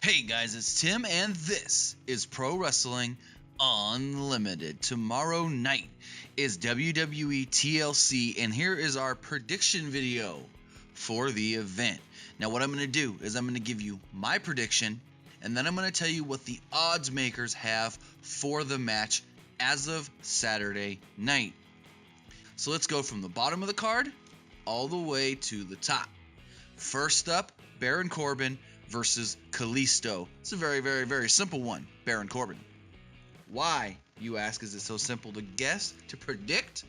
Hey guys, it's Tim, and this is Pro Wrestling Unlimited. Tomorrow night is WWE TLC, and here is our prediction video for the event. Now, what I'm going to do is I'm going to give you my prediction, and then I'm going to tell you what the odds makers have for the match as of Saturday night. So let's go from the bottom of the card all the way to the top. First up, Baron Corbin versus Kalisto. It's a very, very, very simple one. Baron Corbin. Why, you ask, is it so simple to guess, to predict?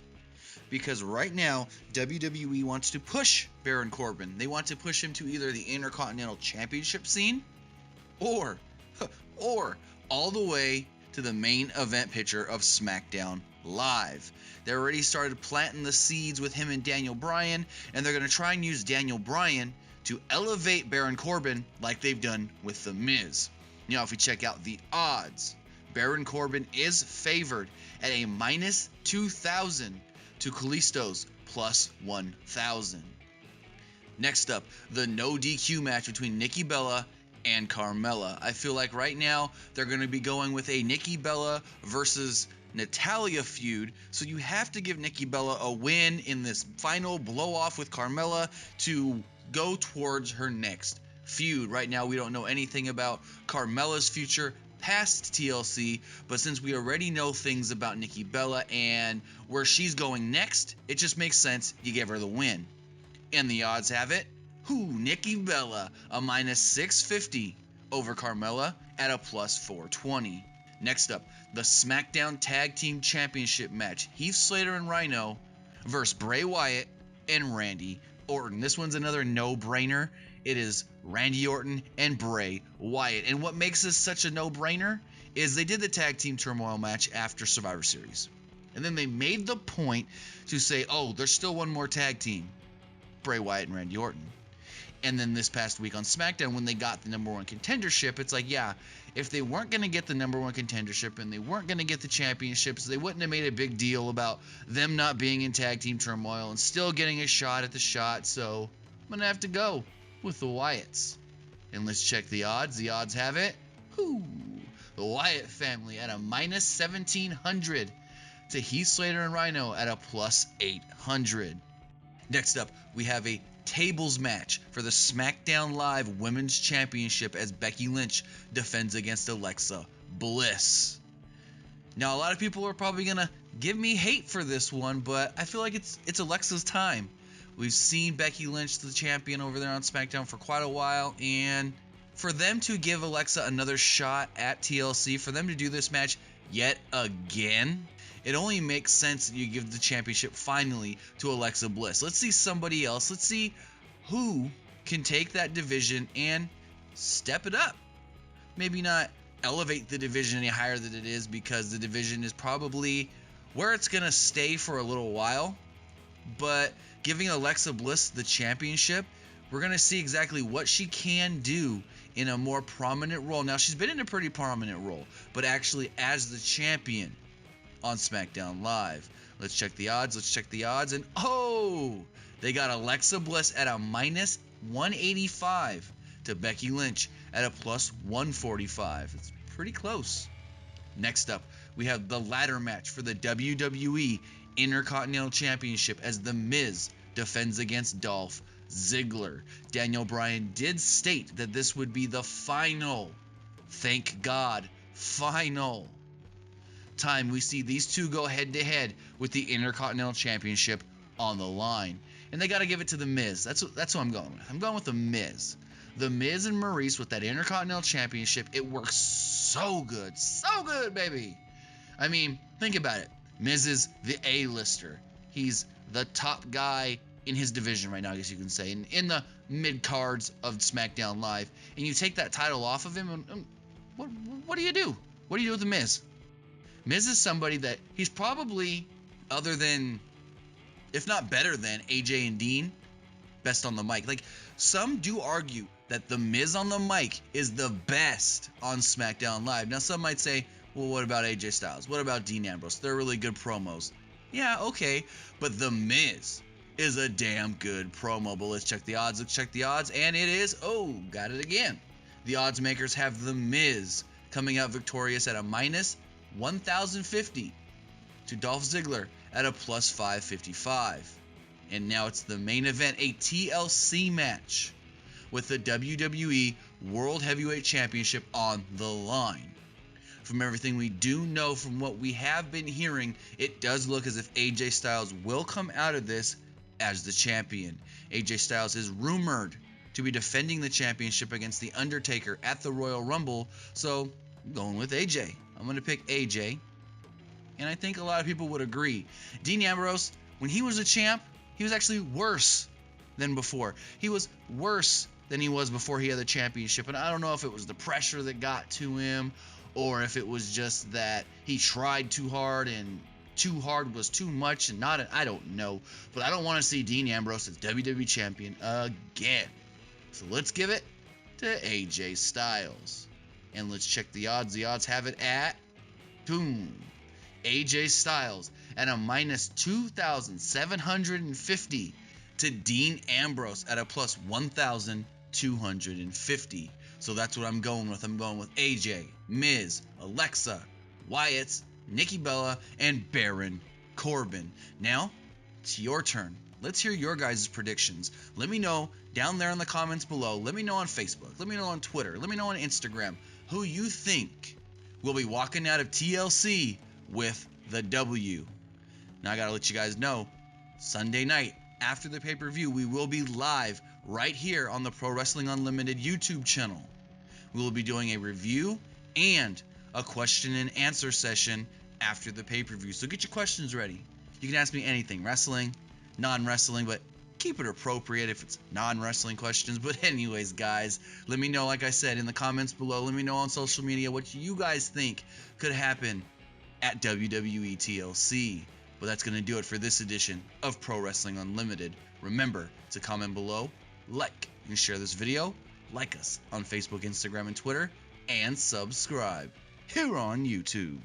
Because right now, WWE wants to push Baron Corbin. They want to push him to either the Intercontinental Championship scene or all the way to the main event picture of SmackDown Live. They already started planting the seeds with him and Daniel Bryan, and they're going to try and use Daniel Bryan to elevate Baron Corbin like they've done with The Miz. Now, if we check out the odds, Baron Corbin is favored at a minus 2,000 to Kalisto's plus 1,000. Next up, the no DQ match between Nikki Bella and Carmella. I feel like right now they're going to be going with a Nikki Bella versus Natalya feud, so you have to give Nikki Bella a win in this final blow-off with Carmella to go towards her next feud. Right now, we don't know anything about Carmella's future past TLC, but since we already know things about Nikki Bella and where she's going next, it just makes sense you give her the win. And the odds have it, Nikki Bella, a minus 650 over Carmella at a plus 420. Next up, the SmackDown Tag Team Championship match, Heath Slater and Rhino versus Bray Wyatt and Randy Orton. This one's another no-brainer. It is Randy Orton and Bray Wyatt. And what makes this such a no-brainer is they did the Tag Team Turmoil match after Survivor Series. And then they made the point to say, oh, there's still one more tag team, Bray Wyatt and Randy Orton. And then this past week on SmackDown, when they got the number one contendership, it's like, yeah, if they weren't going to get the number one contendership and they weren't going to get the championships, they wouldn't have made a big deal about them not being in Tag Team Turmoil and still getting a shot at the shot. So I'm going to have to go with the Wyatts. And let's check the odds. The odds have it, the Wyatt family at a minus 1,700 to Heath Slater and Rhino at a plus 800. Next up, we have a tables match for the SmackDown Live Women's Championship as Becky Lynch defends against Alexa Bliss. Now, a lot of people are probably going to give me hate for this one, but I feel like it's Alexa's time. We've seen Becky Lynch, the champion, over there on SmackDown for quite a while, and for them to give Alexa another shot at TLC, for them to do this match yet again, it only makes sense that you give the championship finally to Alexa Bliss. Let's see somebody else. Let's see who can take that division and step it up. Maybe not elevate the division any higher than it is, because the division is probably where it's going to stay for a little while. But giving Alexa Bliss the championship, we're going to see exactly what she can do in a more prominent role. Now, she's been in a pretty prominent role, but actually as the champion on SmackDown Live. Let's check the odds. And they got Alexa Bliss at a minus 185 to Becky Lynch at a plus 145. It's pretty close. Next up, we have the ladder match for the WWE Intercontinental Championship as The Miz defends against Dolph Ziggler. Daniel Bryan did state that this would be the final, thank God, final time we see these two go head-to-head with the Intercontinental Championship on the line. And they got to give it to The Miz. That's who I'm going with. I'm going with The Miz. The Miz and Maurice with that Intercontinental Championship, it works so good. So good, baby. I mean, think about it. Miz is the A-lister. He's the top guy in his division right now, I guess you can say, in the mid-cards of SmackDown Live. And you take that title off of him, and what do you do? What do you do with The Miz? Miz is somebody that he's probably, other than, if not better than, AJ and Dean, best on the mic. Like, some do argue that The Miz on the mic is the best on SmackDown Live. Now, some might say, well, what about AJ Styles? What about Dean Ambrose? They're really good promos. Yeah, okay, but The Miz is a damn good promo. But let's check the odds. And it is, got it again. the odds makers have The Miz coming out victorious at a minus 1,050 to Dolph Ziggler at a plus 555. And now it's the main event, a TLC match with the WWE World Heavyweight Championship on the line. From everything we do know, from what we have been hearing, it does look as if AJ Styles will come out of this as the champion. AJ Styles is rumored to be defending the championship against The Undertaker at the Royal Rumble, so I'm going with AJ. I'm going to pick AJ, and I think a lot of people would agree. Dean Ambrose, when he was a champ, he was actually worse than before. He was worse than he was before he had the championship, and I don't know if it was the pressure that got to him, or if it was just that he tried too hard and too hard was too much and not, I don't know. But I don't want to see Dean Ambrose as WWE Champion again. So let's give it to AJ Styles. And let's check the odds. The odds have it at, boom, AJ Styles at a minus 2,750 to Dean Ambrose at a plus 1,250. So that's what I'm going with. I'm going with AJ, Miz, Alexa, Wyatt, Nikki Bella, and Baron Corbin. Now, it's your turn. Let's hear your guys' predictions. Let me know down there in the comments below. Let me know on Facebook. Let me know on Twitter. Let me know on Instagram who you think will be walking out of TLC with the W. Now, I got to let you guys know, Sunday night after the pay-per-view, we will be live right here on the Pro Wrestling Unlimited YouTube channel. We will be doing a review and a question and answer session after the pay-per-view. So get your questions ready. You can ask me anything, wrestling, non-wrestling, but keep it appropriate if it's non-wrestling questions. But anyways, guys, let me know, like I said, in the comments below. Let me know on social media what you guys think could happen at WWE TLC. But that's going to do it for this edition of Pro Wrestling Unlimited. Remember to comment below, like, and share this video. Like us on Facebook, Instagram, and Twitter. And subscribe here on YouTube.